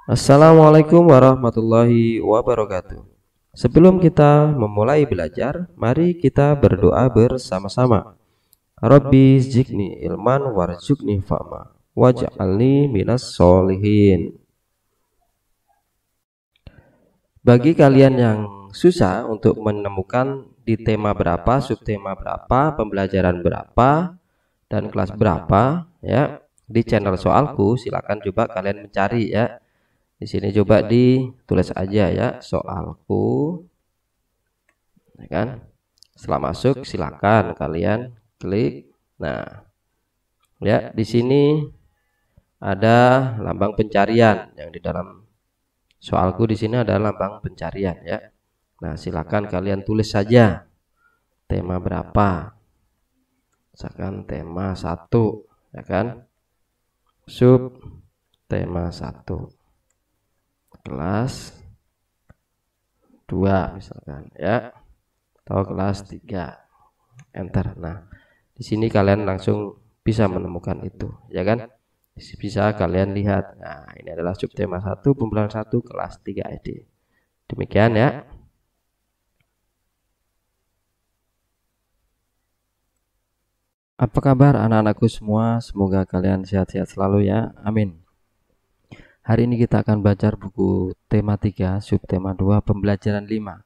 Assalamualaikum warahmatullahi wabarakatuh. Sebelum kita memulai belajar, mari kita berdoa bersama-sama. Rabbi zidni ilman warzuqni fahma waj'alni minas solihin. Bagi kalian yang susah untuk menemukan di tema berapa, subtema berapa, pembelajaran berapa, dan kelas berapa, ya, di channel soalku, silakan coba kalian mencari ya. Di sini coba ditulis aja ya, soalku, ya kan? Setelah masuk silakan kalian klik. Nah, ya di sini ada lambang pencarian yang di dalam soalku di sini ada lambang pencarian ya. Nah, silakan kalian tulis saja tema berapa. Misalkan tema 1, ya kan? Sub tema 1. Kelas 2 misalkan ya, atau kelas 3, enter. Nah, di sini kalian langsung bisa menemukan itu, ya kan? Bisa kalian lihat. Nah, ini adalah subtema 1 pembelajaran 1 kelas 3 SD. Demikian ya. Apa kabar anak-anakku semua? Semoga kalian sehat-sehat selalu ya. Amin. Hari ini kita akan belajar buku tema 3, subtema 2, pembelajaran 5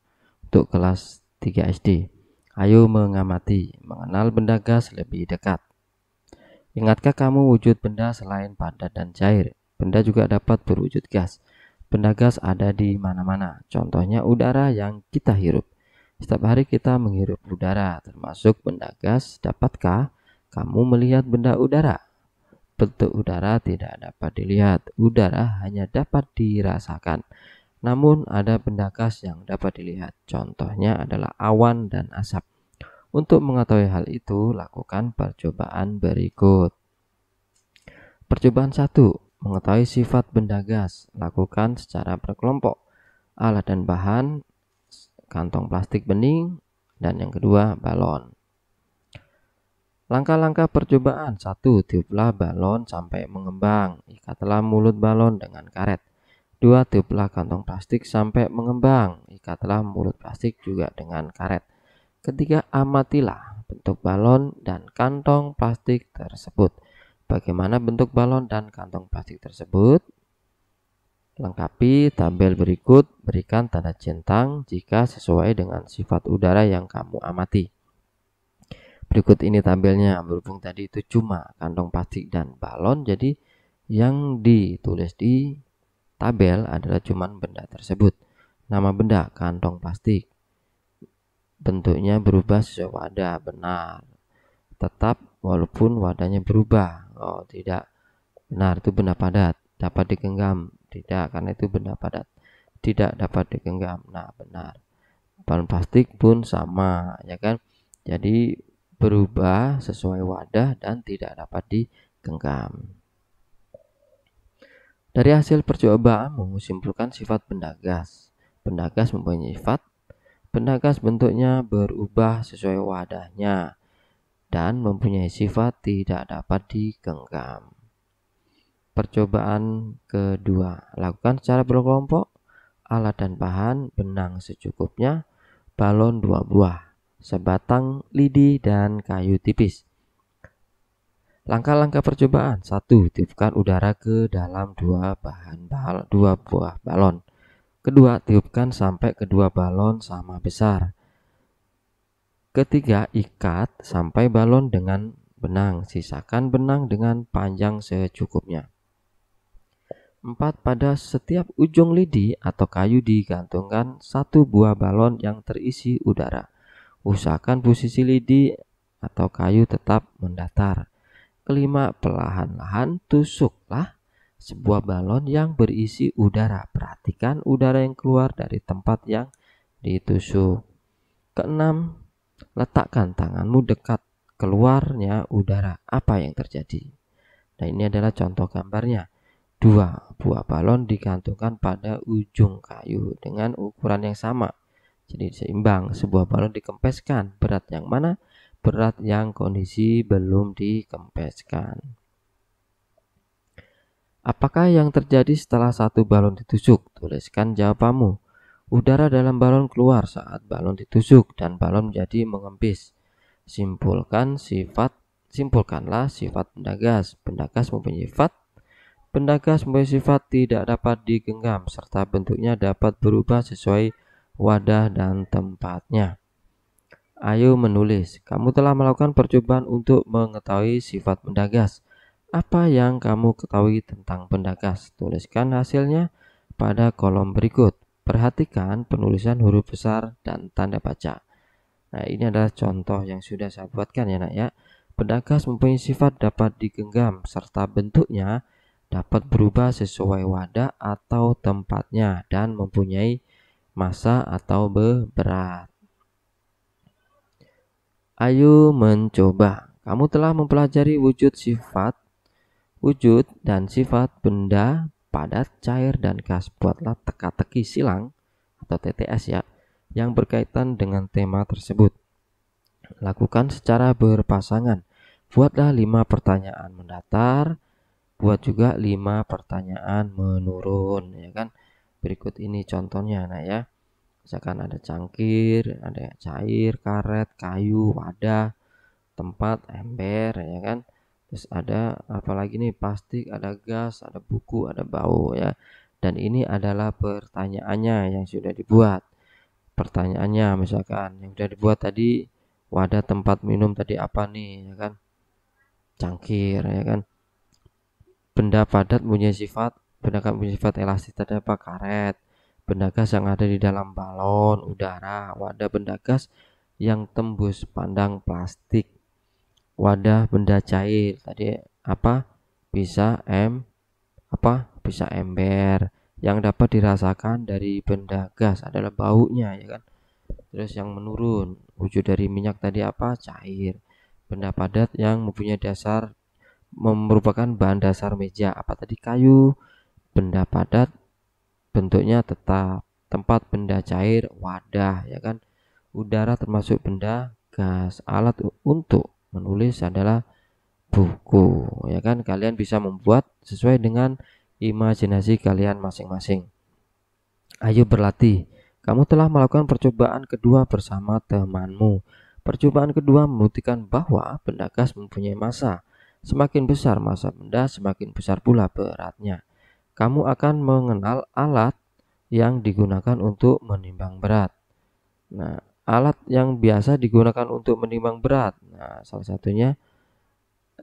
untuk kelas 3 SD. Ayo mengamati, mengenal benda gas lebih dekat. Ingatkah kamu wujud benda selain padat dan cair? Benda juga dapat berwujud gas. Benda gas ada di mana-mana. Contohnya udara yang kita hirup. Setiap hari kita menghirup udara, termasuk benda gas. Dapatkah kamu melihat benda udara? Bentuk udara tidak dapat dilihat. Udara hanya dapat dirasakan. Namun ada benda gas yang dapat dilihat. Contohnya adalah awan dan asap. Untuk mengetahui hal itu, lakukan percobaan berikut. Percobaan 1. Mengetahui sifat benda gas. Lakukan secara berkelompok. Alat dan bahan, kantong plastik bening, dan yang kedua, balon. Langkah-langkah percobaan. 1. Tiuplah balon sampai mengembang. Ikatlah mulut balon dengan karet. 2. Tiuplah kantong plastik sampai mengembang. Ikatlah mulut plastik juga dengan karet. Ketiga, amatilah bentuk balon dan kantong plastik tersebut. Bagaimana bentuk balon dan kantong plastik tersebut? Lengkapi tabel berikut, berikan tanda centang jika sesuai dengan sifat udara yang kamu amati. Berikut ini tabelnya, berhubung tadi itu cuma kantong plastik dan balon, jadi yang ditulis di tabel adalah cuma benda tersebut. Nama benda, kantong plastik. Bentuknya berubah sesuai wadah, benar. Tetap walaupun wadahnya berubah. Oh, tidak. Benar, itu benda padat. Dapat digenggam. Tidak, karena itu benda padat. Tidak dapat digenggam. Nah, benar. Balon plastik pun sama, ya kan? Jadi berubah sesuai wadah dan tidak dapat digenggam. Dari hasil percobaanmu, simpulkan sifat benda gas. Benda gas mempunyai sifat. Benda gas bentuknya berubah sesuai wadahnya dan mempunyai sifat tidak dapat digenggam. Percobaan kedua, lakukan secara berkelompok. Alat dan bahan, benang secukupnya, balon 2 buah, sebatang lidi dan kayu tipis. Langkah-langkah percobaan. 1. Tiupkan udara ke dalam 2 buah balon. Kedua, tiupkan sampai kedua balon sama besar. Ketiga, ikat sampai balon dengan benang. Sisakan benang dengan panjang secukupnya. 4. Pada setiap ujung lidi atau kayu digantungkan 1 buah balon yang terisi udara. Usahakan posisi lidi atau kayu tetap mendatar. Kelima, perlahan-lahan tusuklah sebuah balon yang berisi udara. Perhatikan udara yang keluar dari tempat yang ditusuk. Keenam, letakkan tanganmu dekat keluarnya udara. Apa yang terjadi? Nah, ini adalah contoh gambarnya. 2 buah balon digantungkan pada ujung kayu dengan ukuran yang sama. Jadi seimbang. Sebuah balon dikempeskan. Berat yang mana? Berat yang kondisi belum dikempeskan. Apakah yang terjadi setelah satu balon ditusuk? Tuliskan jawabanmu. Udara dalam balon keluar saat balon ditusuk dan balon menjadi mengempis. Simpulkanlah sifat benda gas. Benda gas mempunyai sifat tidak dapat digenggam serta bentuknya dapat berubah sesuai wadah dan tempatnya. Ayo menulis. Kamu telah melakukan percobaan untuk mengetahui sifat benda gas. Apa yang kamu ketahui tentang benda gas? Tuliskan hasilnya pada kolom berikut. Perhatikan penulisan huruf besar dan tanda baca. Nah, ini adalah contoh yang sudah saya buatkan ya nak ya. Benda gas mempunyai sifat dapat digenggam serta bentuknya dapat berubah sesuai wadah atau tempatnya dan mempunyai massa atau berat. Ayo mencoba. Kamu telah mempelajari wujud dan sifat benda padat, cair, dan gas. Buatlah teka-teki silang atau TTS ya, yang berkaitan dengan tema tersebut. Lakukan secara berpasangan. Buatlah 5 pertanyaan mendatar, buat juga 5 pertanyaan menurun, ya kan? Berikut ini contohnya, nah ya. Misalkan ada cangkir, ada cair, karet, kayu, wadah, tempat, ember, ya kan. Terus ada apalagi nih, plastik, ada gas, ada buku, ada bau ya. Dan ini adalah pertanyaannya yang sudah dibuat. Pertanyaannya misalkan yang sudah dibuat tadi, wadah tempat minum tadi apa nih, ya kan? Cangkir, ya kan. Benda padat punya sifat, elastis tadi apa? Karet. Benda gas yang ada di dalam balon udara. Wadah benda gas yang tembus pandang plastik. Wadah benda cair tadi apa? Bisa ember. Yang dapat dirasakan dari benda gas adalah baunya, ya kan. Terus yang menurun, wujud dari minyak tadi apa? Cair. Benda padat yang mempunyai merupakan bahan dasar meja apa tadi? Kayu. Benda padat bentuknya tetap. Tempat benda cair, wadah, ya kan. Udara termasuk benda gas. Alat untuk menulis adalah buku, ya kan. Kalian bisa membuat sesuai dengan imajinasi kalian masing-masing. Ayo berlatih. Kamu telah melakukan percobaan kedua bersama temanmu. Percobaan kedua membuktikan bahwa benda gas mempunyai massa. Semakin besar massa benda, semakin besar pula beratnya. Kamu akan mengenal alat yang digunakan untuk menimbang berat. Nah, alat yang biasa digunakan untuk menimbang berat. Nah, salah satunya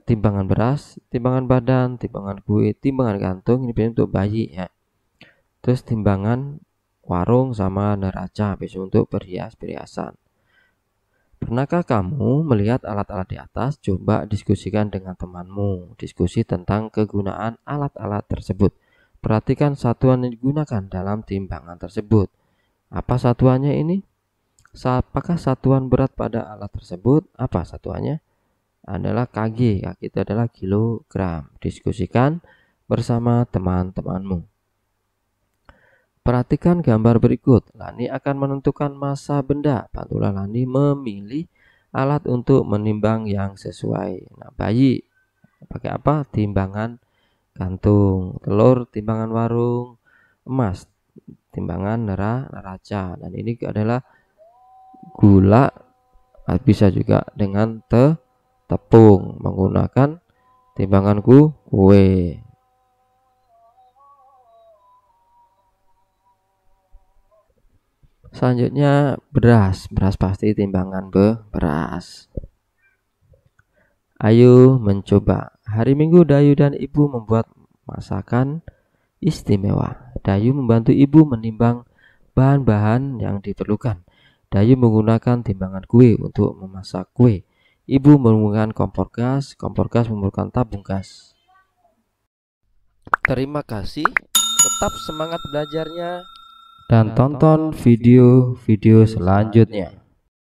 timbangan beras, timbangan badan, timbangan kue, timbangan gantung, ini biasanya untuk bayi ya. Terus timbangan warung sama neraca, biasanya untuk perhiasan. Pernahkah kamu melihat alat-alat di atas? Coba diskusikan dengan temanmu. Diskusi tentang kegunaan alat-alat tersebut. Perhatikan satuan yang digunakan dalam timbangan tersebut. Apa satuannya ini? Apakah satuan berat pada alat tersebut? Apa satuannya? Adalah kg. Kg itu adalah kilogram. Diskusikan bersama teman-temanmu. Perhatikan gambar berikut. Lani akan menentukan massa benda. Bantulah Lani memilih alat untuk menimbang yang sesuai. Nah, bayi pakai apa? Timbangan gantung. Telur timbangan warung. Emas timbangan neraca. Dan ini adalah gula, bisa juga dengan tepung menggunakan timbangan kue. Selanjutnya beras pasti timbangan beras. Ayo mencoba. Hari Minggu Dayu dan Ibu membuat masakan istimewa. Dayu membantu Ibu menimbang bahan-bahan yang diperlukan. Dayu menggunakan timbangan kue untuk memasak kue. Ibu menggunakan kompor gas memerlukan tabung gas. Terima kasih. Tetap semangat belajarnya dan tonton video-video selanjutnya.